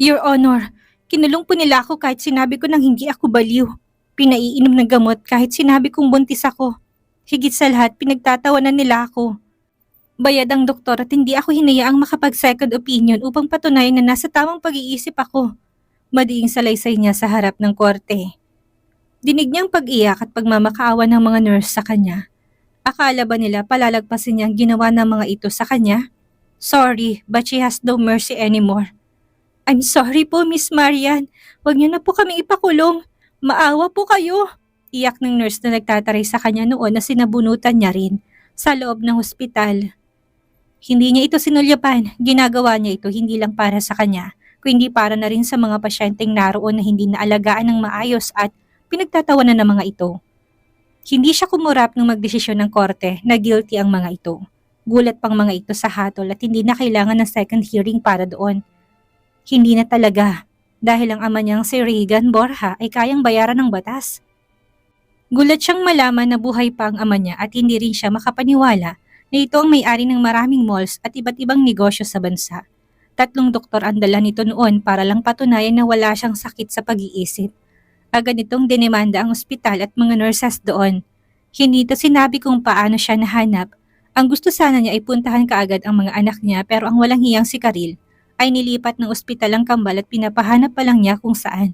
Your Honor, kinulong po nila ako kahit sinabi ko nang hindi ako baliw. Pinaiinom ng gamot kahit sinabi kong buntis ako. Higit sa lahat, pinagtatawanan nila ako. Bayad ang doktor at hindi ako hinayaang makapag-second opinion upang patunayan na nasa tamang pag-iisip ako. Madiing salaysay niya sa harap ng korte. Dinig niyang pag-iyak at pagmamakaawa ng mga nurse sa kanya. Akala ba nila palalagpasin niya ang ginawa ng mga ito sa kanya? Sorry, but she has no mercy anymore. I'm sorry po, Miss Marian. Huwag niyo na po kami ipakulong. Maawa po kayo. Iyak ng nurse na nagtataray sa kanya noon na sinabunutan niya rin sa loob ng ospital. Hindi niya ito sinulyapan. Ginagawa niya ito hindi lang para sa kanya, kundi para na rin sa mga pasyenteng naroon na hindi naalagaan ng maayos at pinagtatawanan ng mga ito. Hindi siya kumurap nang magdesisyon ng korte na guilty ang mga ito. Gulat pang mga ito sa hatol at hindi na kailangan ng second hearing para doon. Hindi na talaga, dahil ang ama niyang si Regan Borja ay kayang bayaran ng batas. Gulat siyang malaman na buhay pa ang ama niya at hindi rin siya makapaniwala na ito ang may-ari ng maraming malls at iba't ibang negosyo sa bansa. 3 doktor ang dala nito noon para lang patunayan na wala siyang sakit sa pag-iisip. Agad itong dinemanda ang ospital at mga nurses doon. Hindi ito sinabi kung paano siya nahanap. Ang gusto sana niya ay puntahan kaagad ang mga anak niya pero ang walang hiyang si Karil ay nilipat ng ospital ang kambal at pinapahanap pa lang niya kung saan.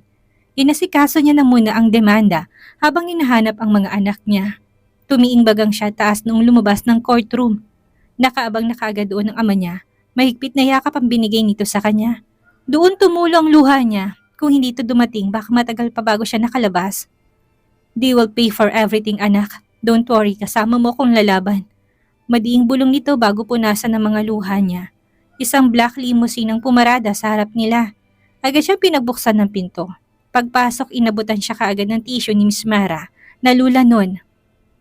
Inasikaso niya na muna ang demanda habang hinahanap ang mga anak niya. Tumiing bagang siya taas noong lumabas ng courtroom. Nakaabang na kaagad doon ang ama niya. Mahigpit na yakap ang binigay nito sa kanya. Doon tumulo ang luha niya. Kung hindi ito dumating, baka matagal pa bago siya nakalabas. They will pay for everything, anak. Don't worry, kasama mo kung lalaban. Madiing bulong nito bago punasan ng mga luha niya. Isang black limousine ang pumarada sa harap nila. Agad siyang pinagbuksan ng pinto. Pagpasok, inabutan siya kaagad ng tissue ni Miss Mara. Nalula nun.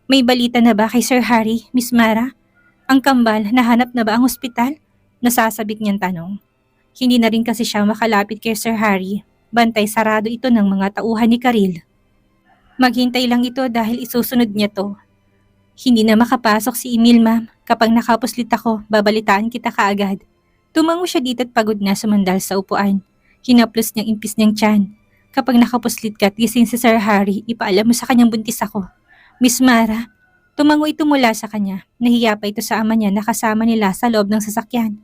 May balita na ba kay Sir Harry, Miss Mara? Ang kambal, nahanap na ba ang ospital? Nasasabik niyang tanong. Hindi na rin kasi siya makalapit kay Sir Harry. Bantay sarado ito ng mga tauhan ni Karil. Maghintay lang ito dahil isusunod niya to. Hindi na makapasok si Emil, ma'am. Kapag nakapuslit ako, babalitaan kita kaagad. Tumango siya dito at pagod na sumandal sa upuan. Hinaplos niyang impis niyang tiyan. Kapag nakapuslit ka at gising si Sir Harry, ipaalam mo sa kanyang buntis ako. Miss Mara, tumango ito mula sa kanya. Nahiya pa ito sa ama niya na kasama nila sa loob ng sasakyan.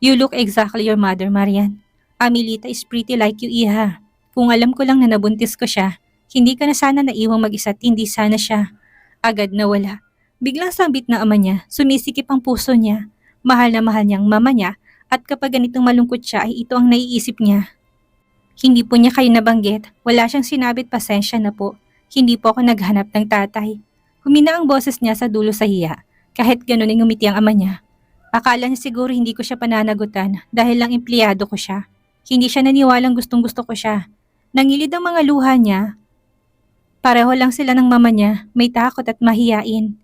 You look exactly your mother, Marian. Amelita is pretty like you, Iha. Kung alam ko lang na nabuntis ko siya, hindi ka na sana naiwang mag-isa at hindi sana siya. Agad nawala. Biglang sambit na ama niya, sumisikip ang puso niya. Mahal na mahal niyang mama niya at kapag ganitong malungkot siya ay ito ang naiisip niya. Hindi po niya kayo nabanggit. Wala siyang sinabit, pasensya na po. Hindi po ako naghanap ng tatay. Humina ang boses niya sa dulo sa hiya. Kahit ganun ay ngumiti ang ama niya. Akala niya siguro hindi ko siya pananagutan dahil lang empleyado ko siya. Hindi siya naniwalang gustong-gusto ko siya. Nangilid ang mga luha niya. Pareho lang sila ng mama niya, may takot at mahiyain.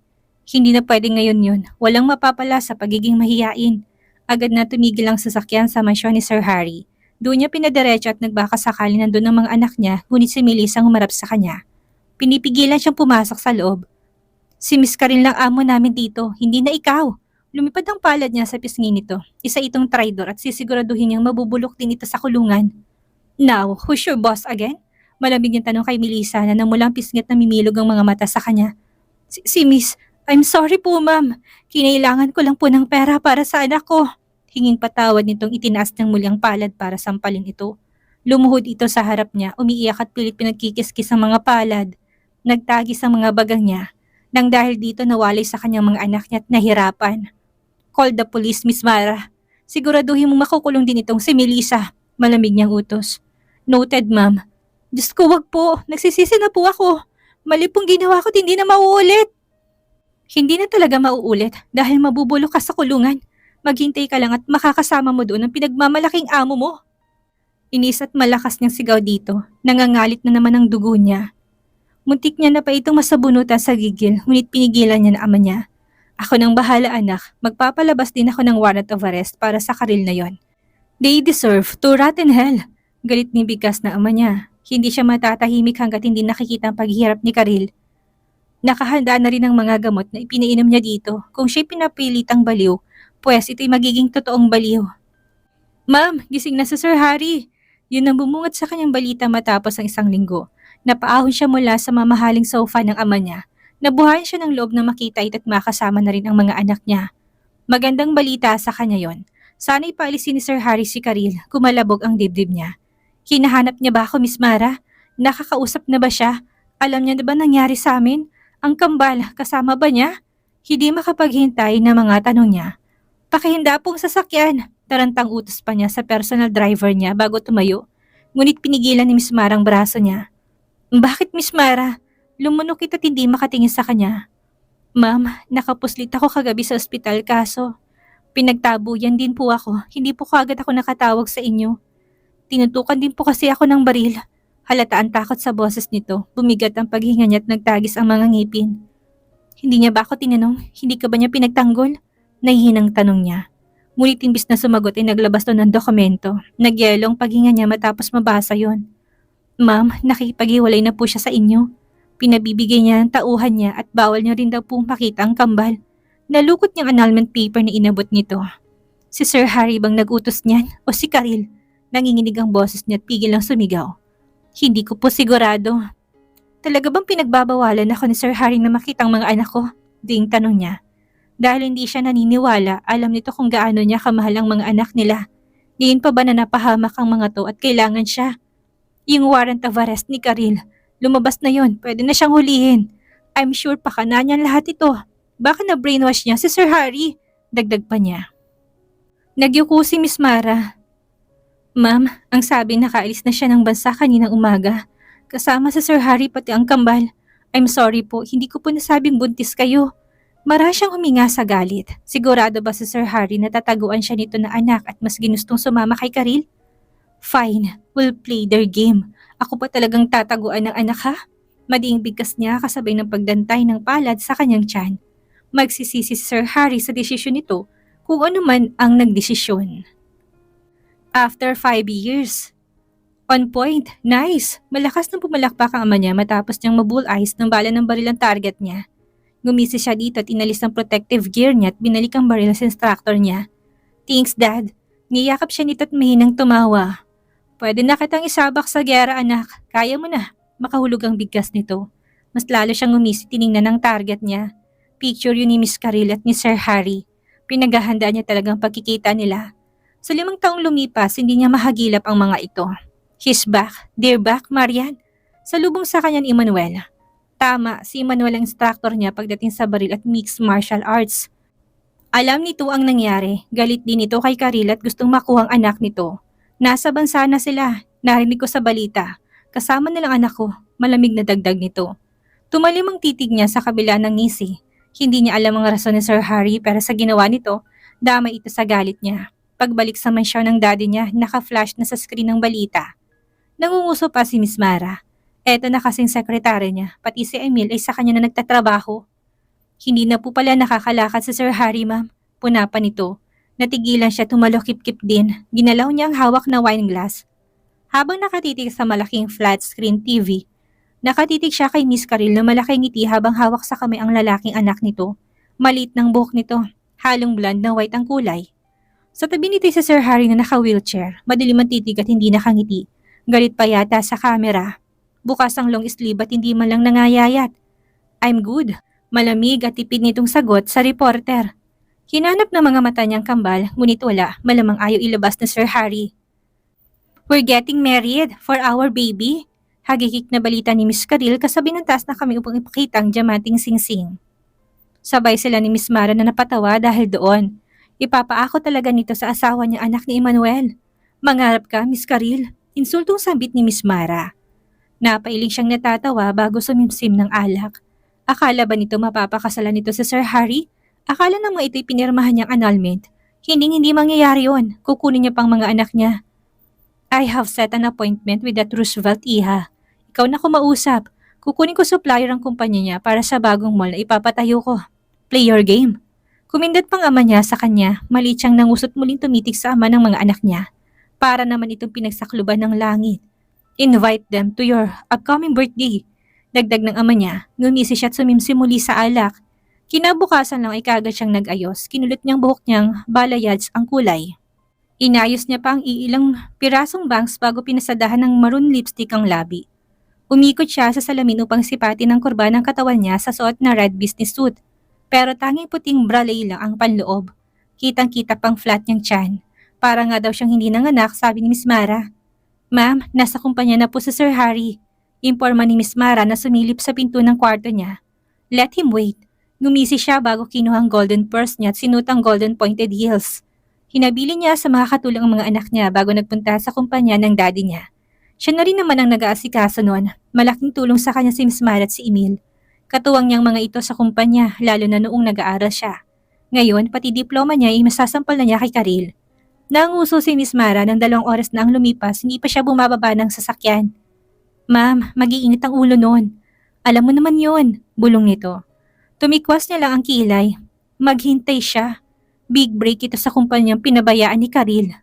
Hindi na pwede ngayon yun. Walang mapapala sa pagiging mahiyain. Agad na tumigil ang sasakyan sa mansyon ni Sir Harry. Doon niya pinadiretso at nagbaka sakali nandun ang mga anak niya, ngunit si Melissa ang humarap sa kanya. Pinipigilan siyang pumasok sa loob. Si Miss Karin lang amo namin dito, hindi na ikaw. Lumipad ang palad niya sa pisngi nito. Isa itong traidor at sisiguraduhin niyang mabubulok din ito sa kulungan. Now, who's your boss again? Malamig yung tanong kay Melissa na namulang pisngi at namimilog ang mga mata sa kanya. Si Miss, I'm sorry po ma'am. Kinailangan ko lang po ng pera para sa anak ko. Hinging patawad nitong itinaas ng mulyang palad para sampalin ito. Lumuhod ito sa harap niya, umiiyak at pilit pinagkikiskis ang mga palad. Nagtagis ang mga bagang niya. Nang dahil dito nawalay sa kanyang mga anak niya at nahirapan. Call the police, Miss Mara. Siguraduhin mo makukulong din itong si Melissa. Malamig niyang utos. Noted, ma'am. Diyos ko, wag po. Nagsisisi na po ako. Mali pong ginawa ko, hindi na mauulit. Hindi na talaga mauulit dahil mabubulok ka sa kulungan. Maghintay ka lang at makakasama mo doon ang pinagmamalaking amo mo. Inis at malakas niyang sigaw dito. Nangangalit na naman ang dugo niya. Muntik niya na pa itong masabunutan sa gigil, ngunit pinigilan niya na ama niya. Ako nang bahala anak, magpapalabas din ako ng warrant of arrest para sa Karil na yon. They deserve to rot in hell. Galit ni Bigas na ama niya. Hindi siya matatahimik hanggat hindi nakikita ang paghihirap ni Karil. Nakahanda na rin ang mga gamot na ipinainom niya dito. Kung siya'y pinapilitang baliw, pues ito'y magiging totoong baliw. Ma'am, gising na si Sir Harry. Yun ang bumungat sa kanyang balita matapos ang 1 linggo. Napaahon siya mula sa mamahaling sofa ng ama niya. Nabuhayan siya ng loob na makita ito't makasama na rin ang mga anak niya. Magandang balita sa kanya yon. Sana'y paalisin ni Sir Harry si Karil, kumalabog ang dibdib niya. Hinahanap niya ba ako, Miss Mara? Nakakausap na ba siya? Alam niya na ba nangyari sa amin? Ang kambal, kasama ba niya? Hindi makapaghintay na mga tanong niya. Pakihinda pong sasakyan. Tarantang utos pa niya sa personal driver niya bago tumayo. Ngunit pinigilan ni Miss Mara ang braso niya. Bakit, Miss Mara? Lumunok ito't hindi makatingin sa kanya. Ma'am, nakapuslit ako kagabi sa ospital kaso pinagtabuyan din po ako. Hindi po kaagad ako nakatawag sa inyo. Tinutukan din po kasi ako ng baril. Halata ang takot sa boses nito. Bumigat ang paghinga niya at nagtagis ang mga ngipin. Hindi niya ba ako tinanong? Hindi ka ba niya pinagtanggol? Nahihinang tanong niya. Ngunit imbis na sumagot ay naglabas to ng dokumento. Nagyelo ang paghinga niya matapos mabasa yon. Ma'am, nakipaghiwalay na po siya sa inyo. Pinabibigay niya ang tauhan niya at bawal niya rin daw pong makita ang kambal. Nalukot niyang annulment paper na inabot nito. Si Sir Harry bang nag-utos niyan o si Karil? Nanginginig ang boses niya at pigil lang sumigaw. Hindi ko po sigurado. Talaga bang pinagbabawalan ako ni Sir Harry na makita ang mga anak ko? Ding tanong niya. Dahil hindi siya naniniwala, alam nito kung gaano niya kamahal ang mga anak nila. Diin pa ba na napahamak ang mga to at kailangan siya? Yung warrant of arrest ni Karil, lumabas na yon, pwede na siyang hulihin. I'm sure pakana niyan lahat ito. Baka na-brainwash niya si Sir Harry, dagdag pa niya. Nagyuko si Miss Mara. Ma'am, ang sabi nakaalis na siya ng bansa kaninang umaga. Kasama si Sir Harry pati ang kambal. I'm sorry po, hindi ko po nasabing buntis kayo. Mara siyang huminga sa galit. Sigurado ba si Sir Harry na tataguan siya nito na anak at mas ginustong sumama kay Karil? Fine, we'll play their game. Ako pa talagang tataguan ng anak ha? Madiing bigkas niya kasabay ng pagdantay ng palad sa kanyang tiyan. Magsisisi si Sir Harry sa desisyon nito kung ano man ang nagdesisyon. After 5 years. On point, nice. Malakas nang pumalakpak ang ama niya matapos niyang mabull eyes ng bala ng baril ang target niya. Gumisi siya dito at inalis ang protective gear niya at binalik ang baril sa instructor niya. Thanks, Dad. Niyakap siya nito at mahinang tumawa. Pwede na kitang isabak sa gyera, anak. Kaya mo na. Makahulog ang bigkas nito. Mas lalo siyang gumisi tiningnan ng target niya. Picture yun ni Miss Karil at ni Sir Harry. Pinaghahanda niya talagang pagkikita nila. Sa 5 taong lumipas, hindi niya mahagilap ang mga ito. He's back. They're back, Marian. Salubong sa kanya ni Emmanuel. Tama, si Emmanuel ang instructor niya pagdating sa baril at mixed martial arts. Alam nito ang nangyari. Galit din ito kay Karil at gustong makuha ang anak nito. Nasa bansa na sila. Narinig ko sa balita. Kasama nilang anak ko. Malamig na dagdag nito. Tumalim ang titig niya sa kabila ng ngisi. Hindi niya alam ang rason ni Sir Harry pero sa ginawa nito, damay ito sa galit niya. Pagbalik sa mansyon ng daddy niya, naka-flash na sa screen ng balita. Nangunguso pa si Miss Mara. Eto na kasing sekretary niya, pati si Emil ay sa kanya na nagtatrabaho. Hindi na po pala nakakalakad si Sir Harry, ma'am. Puna pa nito. Natigilan siya tumalokip-kip din. Ginalaw niya ang hawak na wine glass. Habang nakatitig sa malaking flat screen TV, nakatitig siya kay Miss Karil na malaking ngiti habang hawak sa kamay ang lalaking anak nito. Maliit ng buhok nito, halong blonde na white ang kulay. Sa tabi nito si Sir Harry na naka-wheelchair, madilim ang titig at hindi nakangiti. Galit pa yata sa camera. Bukas ang long sleeve at hindi man lang nangayayat. I'm good. Malamig at tipid nitong sagot sa reporter. Hinanap ng mga mata niyang kambal, ngunit wala, malamang ayaw ilabas na Sir Harry. We're getting married for our baby. Hagikik na balita ni Miss Karil kasabi ng taas na kami upang ipakita ang diamanting singsing. Sabay sila ni Miss Mara na napatawa dahil doon. Ipapaako talaga nito sa asawa niya anak ni Emmanuel. Mangarap ka, Miss Karil. Insultong sambit ni Miss Mara. Napailing siyang natatawa bago sumimsim ng alak. Akala ba nito mapapakasalan nito sa Sir Harry? Akala namang ito'y pinirmahan niyang annulment. Hindi mangyayari yon. Kukunin niya pang mga anak niya. I have set an appointment with that Roosevelt Iha. Ikaw na kumausap. Kukunin ko supplier ang kumpanya niya para sa bagong mall na ipapatayo ko. Play your game. Kumindat pang ama niya sa kanya, maliit siyang nangusot muling tumitig sa ama ng mga anak niya. Para naman itong pinagsakluban ng langit. Invite them to your upcoming birthday. Dagdag ng ama niya, ngumisi siya at sumimsi muli sa alak. Kinabukasan lang ay kagad siyang nag-ayos, kinulot niyang buhok niyang balayads ang kulay. Inayos niya pa ang iilang pirasong bangs bago pinasadahan ng maroon lipstick ang labi. Umikot siya sa salamin upang sipatin ang kurba ng katawan niya sa suot na red business suit. Pero tanging puting bralay lang ang panloob. Kitang-kita pang flat niyang tiyan. Para nga daw siyang hindi nanganak, sabi ni Miss Mara. Ma'am, nasa kumpanya na po si Sir Harry. Imporma ni Miss Mara na sumilip sa pinto ng kwarto niya. Let him wait. Ngumisi siya bago kinuha ang golden purse niya at sinutang golden pointed heels. Hinabili niya sa mga katulang ang mga anak niya bago nagpunta sa kumpanya ng daddy niya. Siya na rin naman ang nag-aasikaso noon. Malaking tulong sa kanya si Miss Mara at si Emil. Katuwang niyang mga ito sa kumpanya, lalo na noong nag-aaral siya. Ngayon, pati diploma niya ay masasampal na niya kay Karil. Nanguso si Miss Mara ng 2 oras na ang lumipas, hindi pa siya bumababa ng sasakyan. Ma'am, mag-iinit ang ulo noon. Alam mo naman yon, bulong nito. Tumikwas niya lang ang kilay. Maghintay siya. Big break ito sa kumpanyang pinabayaan ni Karil.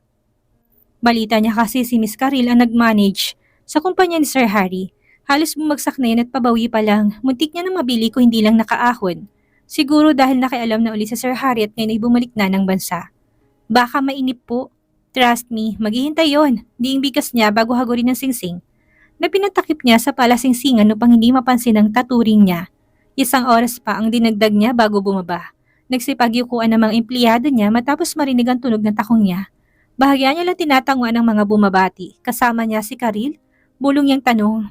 Balita niya kasi si Miss Karil ang nag-manage sa kumpanya ni Sir Harry. Halos bumagsak na yun at pabawi pa lang. Muntik niya na mabili ko hindi lang nakaahon. Siguro dahil nakialam na uli sa Sir Harry at ngayon ay bumalik na ng bansa. Baka mainip po. Trust me, maghihintay yon. Diing bigas niya bago hagurin ng singsing. Na pinatakip niya sa palasingsingan upang hindi mapansin ang taturing niya. 1 oras pa ang dinagdag niya bago bumaba. Nagsipagyukuan ng mga empleyado niya matapos marinig ang tunog ng takong niya. Bahagya niya lang tinatanguan ng mga bumabati. Kasama niya si Karil. Bulong niyang tanong.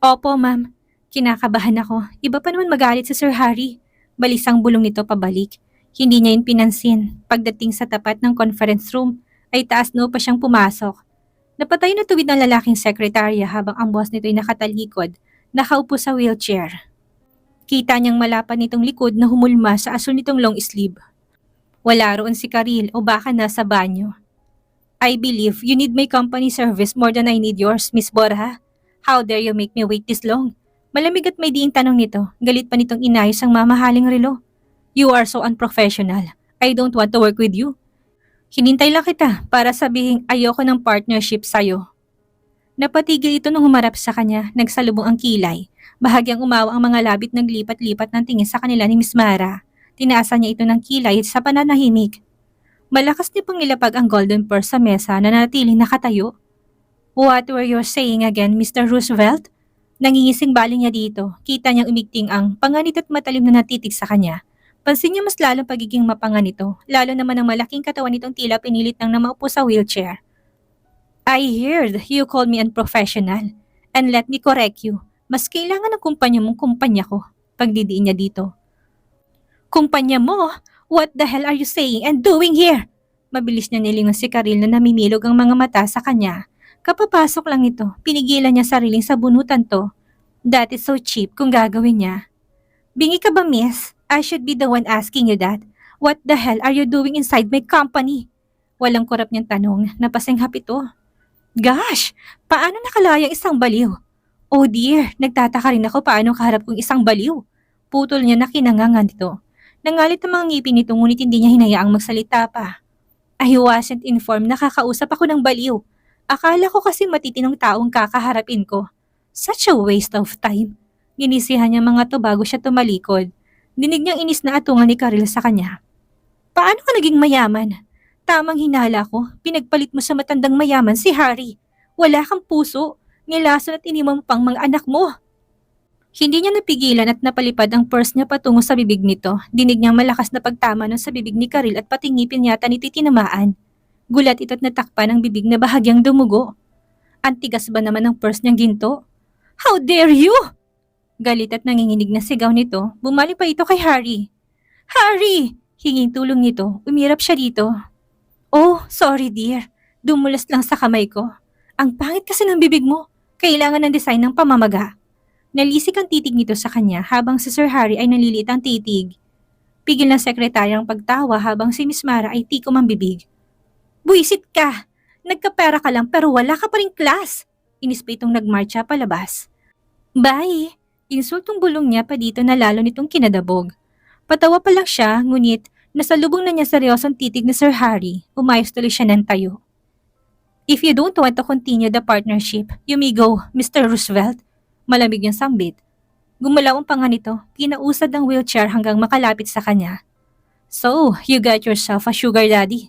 Opo, ma'am. Kinakabahan ako. Iba pa naman magalit si Sir Harry. Balisang bulong nito pabalik. Hindi niya yun pinansin. Pagdating sa tapat ng conference room, ay taas no pa siyang pumasok. Napatay na tuwid ng lalaking sekretarya habang ang boss nito ay nakatalikod, nakaupo sa wheelchair. Kita niyang malapan nitong likod na humulma sa asul nitong long sleeve. Wala roon si Karil o baka nasa banyo. I believe you need my company service more than I need yours, Miss Borja. How dare you make me wait this long? Malamig at may diing tanong nito, galit pa nitong inayos ang mamahaling relo. You are so unprofessional. I don't want to work with you. Hinintay lang kita para sabihin ayoko ng partnership sa'yo. Napatigil ito nung humarap sa kanya, nagsalubong ang kilay. Bahagyang umawa ang mga labit naglipat-lipat ng tingin sa kanila ni Miss Mara. Tinaasan niya ito ng kilay sa pananahimik. Malakas niya pang nilapag ang golden purse sa mesa na nanatiling nakatayo. What were you saying again, Mr. Roosevelt? Nangingising baling niya dito. Kita niyang umigting ang panganit at matalim na natitig sa kanya. Pansin niya mas lalong pagiging mapangan nito, lalo naman ang malaking katawan nitong tila pinilit nang namaupo sa wheelchair. I heard you called me unprofessional. And let me correct you. Mas kailangan ng kumpanya mong kumpanya ko. Pagdidiin niya dito. Kumpanya mo? What the hell are you saying and doing here? Mabilis niya nilingon si Karil na namimilog ang mga mata sa kanya. Kapapasok lang ito, pinigilan niya sariling sabunutan to. That is so cheap kung gagawin niya. Bingi ka ba, miss? I should be the one asking you that. What the hell are you doing inside my company? Walang kurap niyang tanong, napasinghap ito. Gosh, paano nakalaya isang baliw? Oh dear, nagtataka rin ako paano kaharap kong isang baliw. Putol niya na kinangangan nito. Nangalit ang mga ngipin nito ngunit hindi niya hinayaang magsalita pa. I wasn't informed na kakausap ako ng baliw. Akala ko kasi matitinong taong kakaharapin ko. Such a waste of time. Ginisihan niya mga to bago siya tumalikod. Dinig niyang inis na atungan ni Karil sa kanya. Paano ka naging mayaman? Tamang hinala ko, pinagpalit mo sa matandang mayaman si Harry. Wala kang puso, nilason at inimam pang mga anak mo. Hindi niya napigilan at napalipad ang purse niya patungo sa bibig nito. Dinig niyang malakas na pagtama nun sa bibig ni Karil at pati ngipin yata ni titinamaan. Gulat ito't natakpan ang bibig na bahagyang dumugo. Antigas ba naman ang purse niyang ginto? How dare you! Galit at nanginginig na sigaw nito, bumali pa ito kay Harry. Harry! Hinging tulong nito, umirap siya dito. Oh, sorry dear. Dumulas lang sa kamay ko. Ang pangit kasi ng bibig mo. Kailangan ng design ng pamamaga. Nalisik ang titig nito sa kanya habang si Sir Harry ay naliliit ang titig. Pigil ng sekretary ang pagtawa habang si Miss Mara ay tikom ang bibig. Buisit ka! Nagkapera ka lang pero wala ka pa ring class! Inis pa itong nagmarcha palabas. Bye! Insultong bulong niya pa dito na lalo nitong kinadabog. Patawa pa lang siya, ngunit nasalubong na niya seryosong titig ni Sir Harry. Umayos tuloy siya ng tayo. If you don't want to continue the partnership, you may go, Mr. Roosevelt. Malamig yung sambit. Gumalaw ang panga nito, kinausad ng wheelchair hanggang makalapit sa kanya. So, you got yourself a sugar daddy.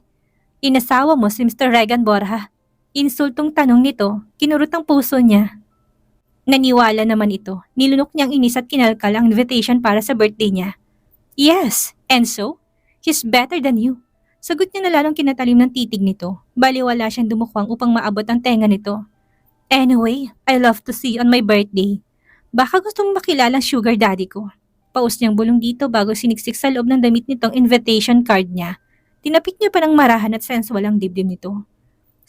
Inasawa mo si Mr. Regan Borja. Insultong tanong nito, kinurot ang puso niya. Naniwala naman ito, nilunok niyang inis at kinalkal ang invitation para sa birthday niya. Yes, and so? He's better than you. Sagot niya na lalong kinatalim ng titig nito. Baliwala siyang dumukwang upang maabot ang tenga nito. Anyway, I love to see you on my birthday. Baka gusto mong makilala ang sugar daddy ko. Paus niyang bulong dito bago siniksik sa loob ng damit nitong invitation card niya. Tinapik niya pa ng marahan at sensual ang dibdib nito.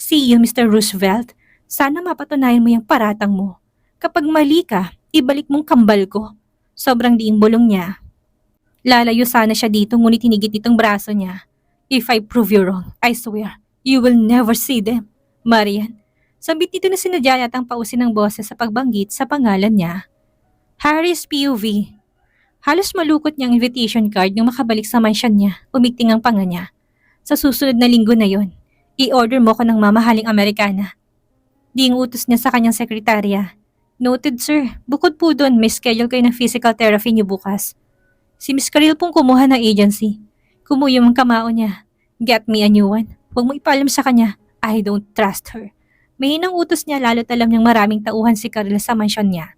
See you, Mr. Roosevelt. Sana mapatunayan mo yung paratang mo. Kapag mali ka, ibalik mong kambal ko. Sobrang diing bulong niya. Lalayo sana siya dito ngunit hinigit itong braso niya. If I prove you wrong, I swear, you will never see them. Marian, sabit nito na sinadya yatang pausin ng boses sa pagbanggit sa pangalan niya. Harris POV. Halos malukot niyang invitation card nung makabalik sa mansyon niya, umigting ang panga niya. Sa susunod na linggo na yon, i-order mo ko ng mamahaling Amerikana. Diing utos niya sa kanyang sekretarya. Noted sir, bukod po doon may schedule kayo ng physical therapy niyo bukas. Si Miss Karil pong kumuha ng agency. Kumuyom ang kamao niya. Get me a new one. Huwag mo ipalam sa kanya. I don't trust her. Mahinang utos niya lalo't alam niyang maraming tauhan si Karil sa mansyon niya.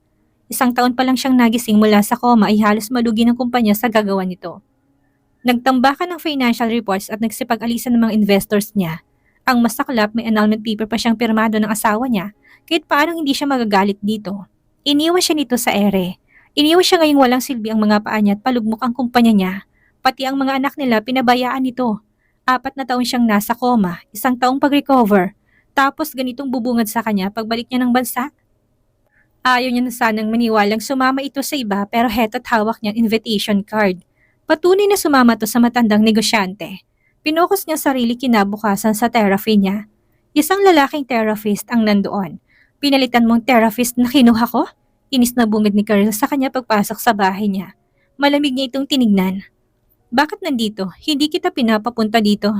1 taon pa lang siyang nagising mula sa coma ay halos malugi ng kumpanya sa gagawa nito. Nagtambakan ng financial reports at nagsipag-alisan ng mga investors niya. Ang masaklap may annulment paper pa siyang pirmado ng asawa niya kahit paano hindi siya magagalit dito. Iniwan siya nito sa ere. Iniwan siya ngayong walang silbi ang mga paa niya at palugmok ang kumpanya niya. Pati ang mga anak nila pinabayaan nito. 4 na taon siyang nasa coma, 1 taong pag-recover. Tapos ganitong bubungad sa kanya pagbalik niya ng bansa. Ayaw niya na sanang maniwalang sumama ito sa iba pero heto't hawak niyang invitation card. Patunay na sumama to sa matandang negosyante. Pinokus niya sarili kinabukasan sa therapy niya. Isang lalaking therapist ang nandoon. Pinalitan mong therapist na kinuha ko? Inis na bungad ni Karil sa kanya pagpasok sa bahay niya. Malamig niya itong tinignan. Bakit nandito? Hindi kita pinapapunta dito.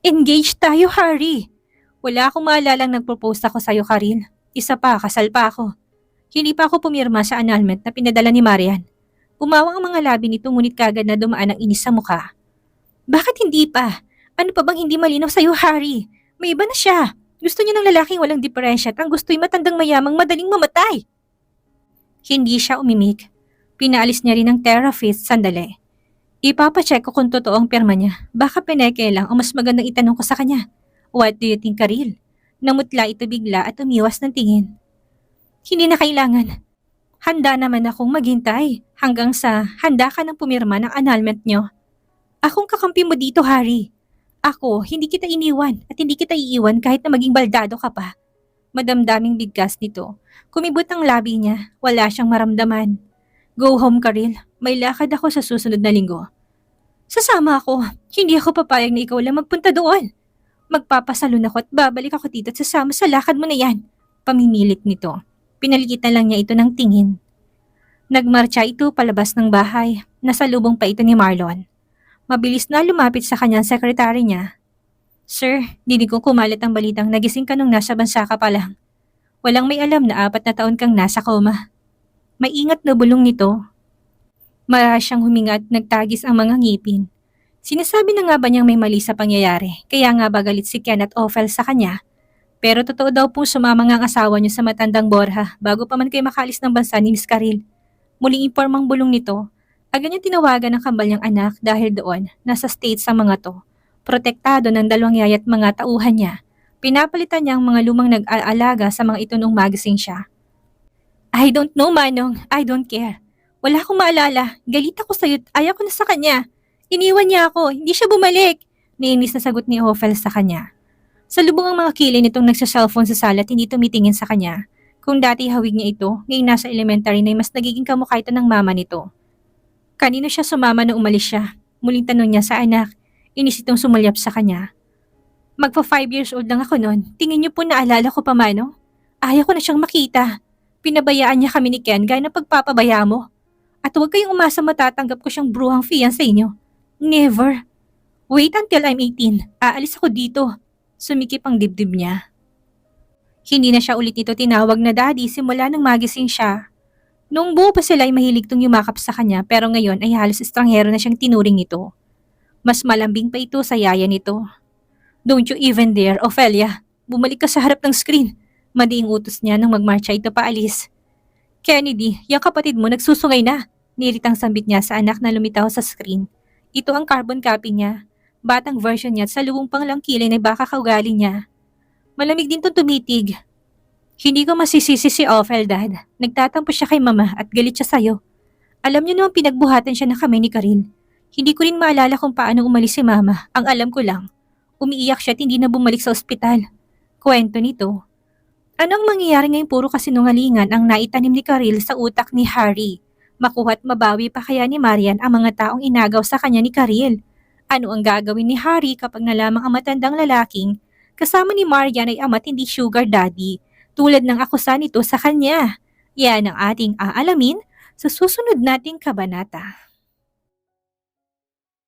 Engage tayo, Harry! Wala akong maalalang nagpropose ako sa'yo, Karil. Isa pa, kasal pa ako. Hindi pa ako pumirma sa annulment na pinadala ni Marian. Umawang ang mga labi nito ngunit kagad na dumaan ang inis sa mukha. Bakit hindi pa? Ano pa bang hindi malinaw sa'yo, Harry? May iba na siya. Gusto niya ng lalaking walang diferensya at ang gusto'y matandang mayamang madaling mamatay. Hindi siya umimik. Pinaalis niya rin ang therapist sandali. Ipapacheck ko kung totoo ang pirma niya. Baka pineke lang o mas magandang itanong ko sa kanya. What do you think, Karil? Namutla ito bigla at umiwas ng tingin. Hindi na kailangan. Handa naman akong maghintay hanggang sa handa ka ng pumirma ng annulment niyo. Akong kakampi mo dito, Harry. Ako, hindi kita iniwan at hindi kita iiwan kahit na maging baldado ka pa. Madamdaming bigkas nito. Kumibot ang labi niya. Wala siyang maramdaman. Go home, Karil. May lakad ako sa susunod na linggo. Sasama ako. Hindi ako papayag na ikaw lang magpunta doon. Magpapasalon ako at babalik ako dito at sasama sa lakad mo na yan. Pamimilit nito. Pinaligitan lang niya ito ng tingin. Nagmarcha ito palabas ng bahay. Nasalubong pa ito ni Marlon. Mabilis na lumapit sa kanyang sekretary niya. Sir, dinig kong kumalat ang balitang nagising ka nung nasa bansa ka pa lang. Walang may alam na 4 na taon kang nasa coma. Maingat na bulong nito. Marahas siyang huminga at nagtagis ang mga ngipin. Sinasabi na nga ba niyang may mali sa pangyayari, kaya nga ba galit si Ken at Ophel sa kanya? Pero totoo daw po sumama nga ang asawa niyo sa matandang Borja bago pa man kayo makalis ng bansa ni Miss Karil. Muling impormang bulong nito. Agad niya tinawagan ang kambal niyang anak dahil doon, nasa States ang mga to. Protektado ng 2 yaya at mga tauhan niya. Pinapalitan niya ang mga lumang nag-aalaga sa mga ito nung magising siya. I don't know, Manong. I don't care. Wala akong maalala. Galit ako sa'yo at ayaw ko na sa kanya. Iniwan niya ako. Hindi siya bumalik. Nainis na sagot ni Ophel sa kanya. Sa lubong ang mga kilay nitong nagsa-cellphone sa sala at hindi tumitingin sa kanya. Kung dati hawig niya ito, ngayon nasa elementary na mas nagiging kamukha ito ng mama nito. Kanino siya sumama na umalis siya? Muling tanong niya sa anak. Inis itong sumulyap sa kanya. Magpa 5 years old lang ako noon. Tingin niyo po naalala ko pa, Mano? Ayaw ko na siyang makita. Pinabayaan niya kami ni Ken gaya ng pagpapabaya mo. At huwag kayong umasa matatanggap ko siyang bruhang fiancé niyo. Never. Wait until I'm 18. Aalis ako dito. Sumikip ang dibdib niya. Hindi na siya ulit nito tinawag na daddy simula nang magising siya. Noong buo pa sila ay mahilig tong yumakap sa kanya pero ngayon ay halos estranghero na siyang tinuring nito. Mas malambing pa ito sa yaya nito. Don't you even dare, Ophelia. Bumalik ka sa harap ng screen. Madiing utos niya nang magmarcha ito paalis. Kennedy, yung kapatid mo nagsusungay na. Niritang sambit niya sa anak na lumitaw sa screen. Ito ang carbon copy niya. Batang version niya at sa luwang panglangkilay na baka kaugali niya. Malamig din tong tumitig. Hindi ko masisisi si Ophel, Dad. Nagtatampo siya kay Mama at galit siya sa'yo. Alam niyo naman pinagbuhatan siya ng kamay ni Karil. Hindi ko rin maalala kung paano umalis si Mama. Ang alam ko lang, umiiyak siya at hindi na bumalik sa ospital. Kwento nito. Anong mangyayari ngayong puro kasinungalingan ang naitanim ni Karil sa utak ni Harry? Makuha't mabawi pa kaya ni Marian ang mga taong inagaw sa kanya ni Karil? Ano ang gagawin ni Harry kapag nalamang ang matandang lalaking kasama ni Marian ay ama't hindi sugar daddy tulad ng akusa nito sa kanya? Yan ang ating aalamin sa susunod nating kabanata.